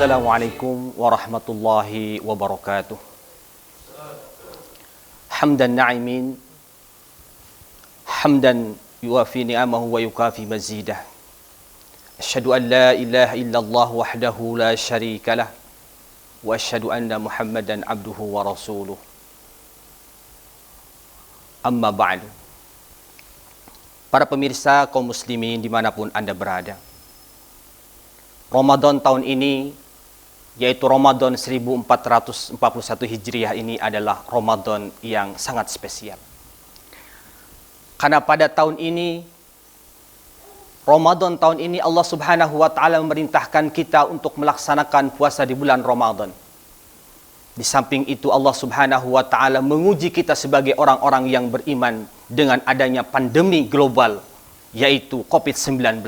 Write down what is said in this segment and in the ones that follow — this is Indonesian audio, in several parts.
Assalamualaikum warahmatullahi wabarakatuh. Hamdan na'imin, hamdan yuwafi ni'amahu wa yukafi mazidah. Asyhadu an la ilaha illallah wahdahu la syarikalah wa asyhadu anna Muhammadan abduhu wa rasuluh. Amma ba'du. Para pemirsa kaum muslimin dimanapun Anda berada, Ramadan tahun ini, yaitu Ramadan 1441 Hijriah ini adalah Ramadan yang sangat spesial. Karena pada tahun ini, Ramadan tahun ini Allah Subhanahu wa taala memerintahkan kita untuk melaksanakan puasa di bulan Ramadan. Di samping itu Allah Subhanahu wa taala menguji kita sebagai orang-orang yang beriman dengan adanya pandemi global, yaitu COVID-19.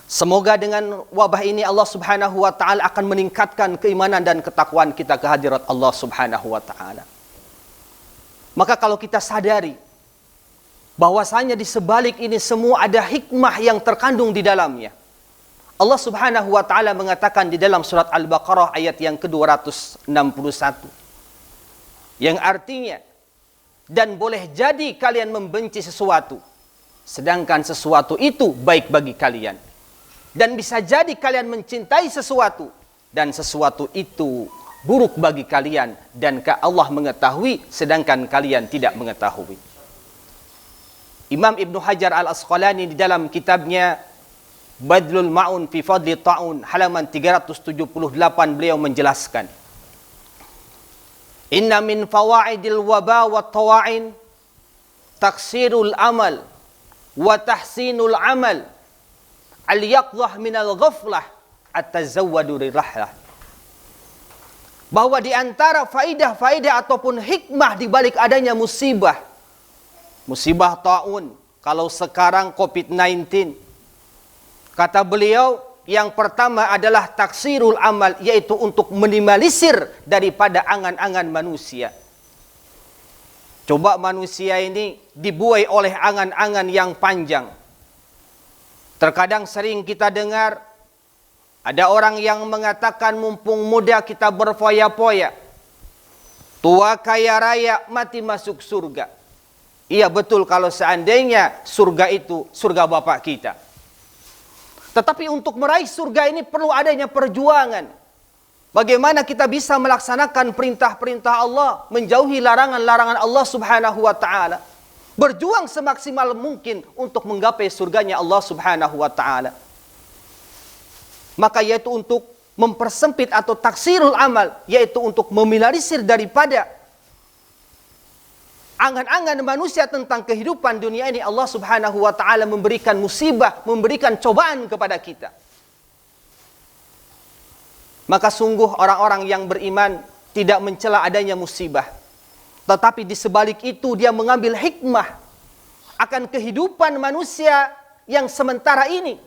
Semoga dengan wabah ini Allah Subhanahu wa taala akan meningkatkan keimanan dan ketakwaan kita ke hadirat Allah Subhanahu wa taala. Maka kalau kita sadari bahwasanya di sebalik ini semua ada hikmah yang terkandung di dalamnya. Allah Subhanahu wa taala mengatakan di dalam surat Al-Baqarah ayat yang ke-261. Yang artinya, dan boleh jadi kalian membenci sesuatu, sedangkan sesuatu itu baik bagi kalian. Dan bisa jadi kalian mencintai sesuatu, dan sesuatu itu buruk bagi kalian, dan Allah mengetahui sedangkan kalian tidak mengetahui. Imam Ibnu Hajar Al-Asqalani di dalam kitabnya Badlul Ma'un fi Fadli Ta'un halaman 378 beliau menjelaskan, Inna min fawaidil waba wa tawa'in taksirul amal wa tahsinul amal al-yaqdah minal ghaflah at-tazawwadu rirahlah. Bahwa di antara faidah-faidah ataupun hikmah di balik adanya musibah ta'un, kalau sekarang COVID-19, kata beliau, yang pertama adalah taksirul amal, yaitu untuk minimalisir daripada angan-angan manusia. Coba manusia ini dibuai oleh angan-angan yang panjang. Terkadang sering kita dengar ada orang yang mengatakan mumpung muda kita berfoya-foya, tua kaya raya mati masuk surga. Iya betul kalau seandainya surga itu surga bapak kita. Tetapi untuk meraih surga ini perlu adanya perjuangan. Bagaimana kita bisa melaksanakan perintah-perintah Allah, menjauhi larangan-larangan Allah Subhanahu wa taala. Berjuang semaksimal mungkin untuk menggapai surganya Allah Subhanahu wa taala. Maka yaitu untuk mempersempit atau taksirul amal, yaitu untuk meminimalisir daripada angan-angan manusia tentang kehidupan dunia ini. Allah Subhanahu wa taala memberikan musibah, memberikan cobaan kepada kita. Maka sungguh orang-orang yang beriman tidak mencela adanya musibah, tetapi di sebalik itu dia mengambil hikmah akan kehidupan manusia yang sementara ini,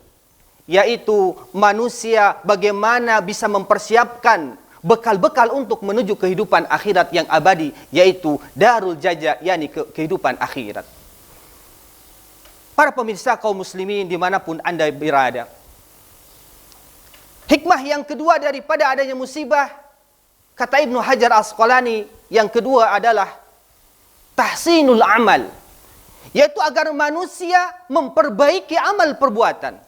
yaitu manusia bagaimana bisa mempersiapkan bekal-bekal untuk menuju kehidupan akhirat yang abadi, yaitu darul jaza, yakni kehidupan akhirat. Para pemirsa kaum muslimin dimanapun Anda berada, hikmah yang kedua daripada adanya musibah, kata Ibnu Hajar Al-Asqalani, yang kedua adalah tahsinul amal, yaitu agar manusia memperbaiki amal perbuatan.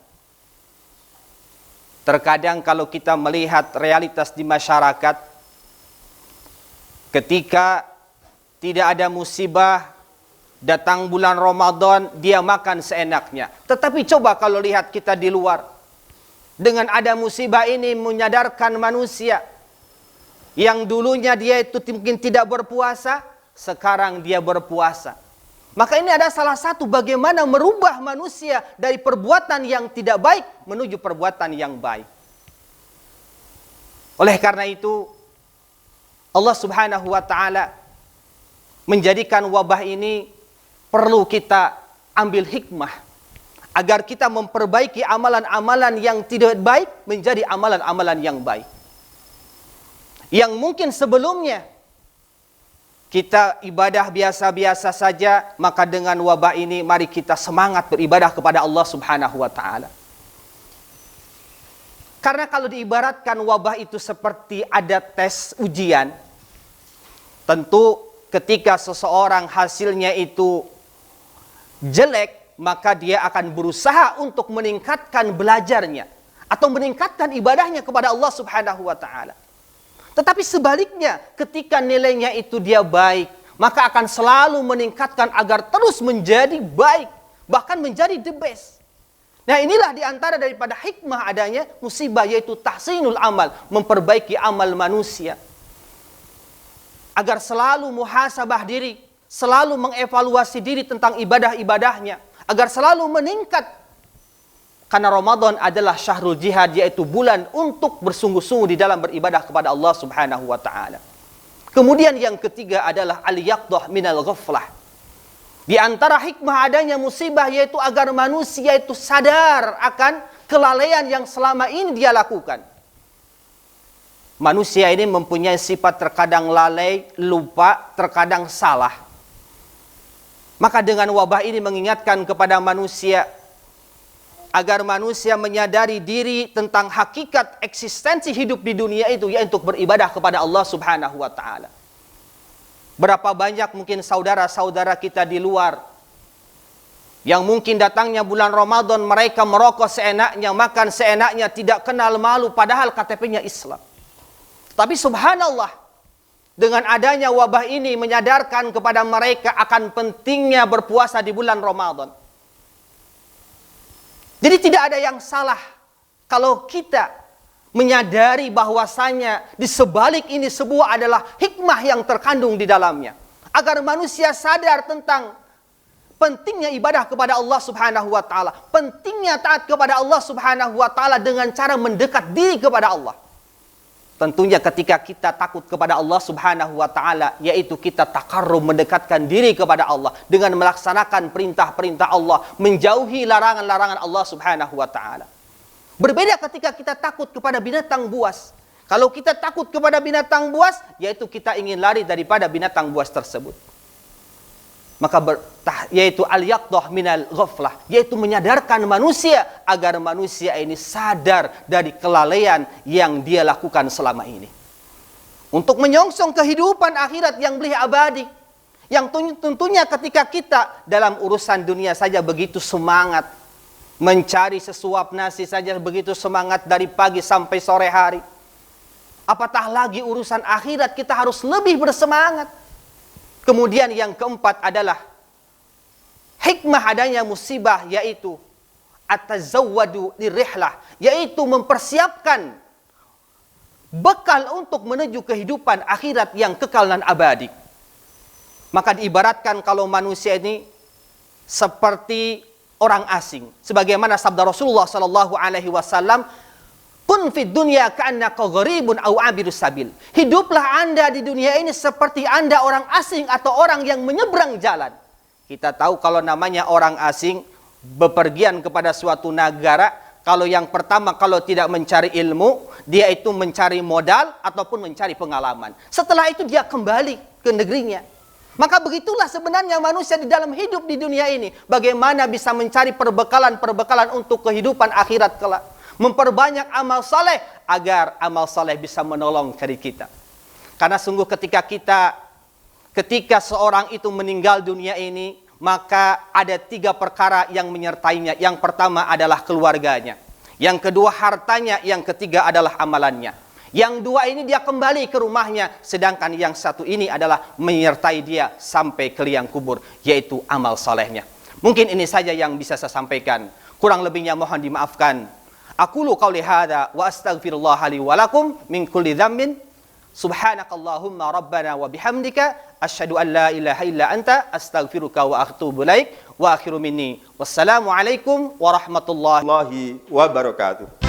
Terkadang kalau kita melihat realitas di masyarakat, ketika tidak ada musibah, datang bulan Ramadan, dia makan seenaknya. Tetapi coba kalau lihat kita di luar, dengan ada musibah ini menyadarkan manusia, yang dulunya dia itu mungkin tidak berpuasa, sekarang dia berpuasa. Maka ini ada salah satu bagaimana merubah manusia dari perbuatan yang tidak baik menuju perbuatan yang baik. Oleh karena itu, Allah Subhanahu wa taala menjadikan wabah ini perlu kita ambil hikmah agar kita memperbaiki amalan-amalan yang tidak baik menjadi amalan-amalan yang baik. Yang mungkin sebelumnya kita ibadah biasa-biasa saja, maka dengan wabah ini mari kita semangat beribadah kepada Allah Subhanahu wa taala. Karena kalau diibaratkan wabah itu seperti ada tes ujian, tentu ketika seseorang hasilnya itu jelek, maka dia akan berusaha untuk meningkatkan belajarnya atau meningkatkan ibadahnya kepada Allah Subhanahu wa taala. Tetapi sebaliknya, ketika nilainya itu dia baik, maka akan selalu meningkatkan agar terus menjadi baik, bahkan menjadi the best. Nah, inilah diantara daripada hikmah adanya musibah, yaitu tahsinul amal, memperbaiki amal manusia. Agar selalu muhasabah diri, selalu mengevaluasi diri tentang ibadah-ibadahnya, agar selalu meningkat. Karena Ramadan adalah syahrul jihad, yaitu bulan untuk bersungguh-sungguh di dalam beribadah kepada Allah Subhanahu wa taala. Kemudian yang ketiga adalah al-yaqdah minal ghaflah. Di antara hikmah adanya musibah yaitu agar manusia itu sadar akan kelalaian yang selama ini dia lakukan. Manusia ini mempunyai sifat terkadang lalai, lupa, terkadang salah. Maka dengan wabah ini mengingatkan kepada manusia agar manusia menyadari diri tentang hakikat eksistensi hidup di dunia itu, yaitu untuk beribadah kepada Allah Subhanahu wa taala. Berapa banyak mungkin saudara-saudara kita di luar yang mungkin datangnya bulan Ramadan mereka merokok seenaknya, makan seenaknya, tidak kenal malu padahal KTP-nya Islam. Tapi subhanallah, dengan adanya wabah ini menyadarkan kepada mereka akan pentingnya berpuasa di bulan Ramadan. Jadi tidak ada yang salah kalau kita menyadari bahwasanya di sebalik ini sebuah adalah hikmah yang terkandung di dalamnya. Agar manusia sadar tentang pentingnya ibadah kepada Allah Subhanahu wa taala, pentingnya taat kepada Allah Subhanahu wa taala dengan cara mendekat diri kepada Allah. Tentunya ketika kita takut kepada Allah Subhanahu wa taala, yaitu kita takarrub, mendekatkan diri kepada Allah dengan melaksanakan perintah-perintah Allah, menjauhi larangan-larangan Allah Subhanahu wa taala. Berbeda ketika kita takut kepada binatang buas. Kalau kita takut kepada binatang buas, yaitu kita ingin lari daripada binatang buas tersebut. Maka yaitu al-yaqdah minal ghaflah, yaitu menyadarkan manusia agar manusia ini sadar dari kelalaian yang dia lakukan selama ini. Untuk menyongsong kehidupan akhirat yang beli abadi. Yang tentunya ketika kita dalam urusan dunia saja begitu semangat, mencari sesuap nasi saja begitu semangat dari pagi sampai sore hari. Apatah lagi urusan akhirat, kita harus lebih bersemangat. Kemudian yang keempat adalah hikmah adanya musibah, yaitu at-tazawwadu lirihlah, yaitu mempersiapkan bekal untuk menuju kehidupan akhirat yang kekal dan abadi. Maka diibaratkan kalau manusia ini seperti orang asing, sebagaimana sabda Rasulullah sallallahu alaihi wasallam, kun fid dunya ka'annaka gharibun aw 'abirus sabil. Hiduplah Anda di dunia ini seperti Anda orang asing atau orang yang menyeberang jalan. Kita tahu kalau namanya orang asing bepergian kepada suatu negara, kalau yang pertama kalau tidak mencari ilmu, dia itu mencari modal ataupun mencari pengalaman. Setelah itu dia kembali ke negerinya. Maka begitulah sebenarnya manusia di dalam hidup di dunia ini. Bagaimana bisa mencari perbekalan-perbekalan untuk kehidupan akhirat kelak. Memperbanyak amal saleh agar amal saleh bisa menolong diri kita. Karena sungguh ketika seorang itu meninggal dunia ini, maka ada 3 perkara yang menyertainya. Yang pertama adalah keluarganya, yang kedua hartanya, yang ketiga adalah amalannya. Yang 2 ini dia kembali ke rumahnya, sedangkan yang 1 ini adalah menyertai dia sampai ke liang kubur, yaitu amal salehnya. Mungkin ini saja yang bisa saya sampaikan. Kurang lebihnya mohon dimaafkan. Aqulu qawli hadza wa astaghfirullah li wa lakum min kulli dhanbin. Subhanakallahumma rabbana wa bihamdika asyhadu an la ilaha illa anta astaghfiruka wa atubu ilaik. Wa akhiru minni wassalamu alaikum warahmatullahi wabarakatuh.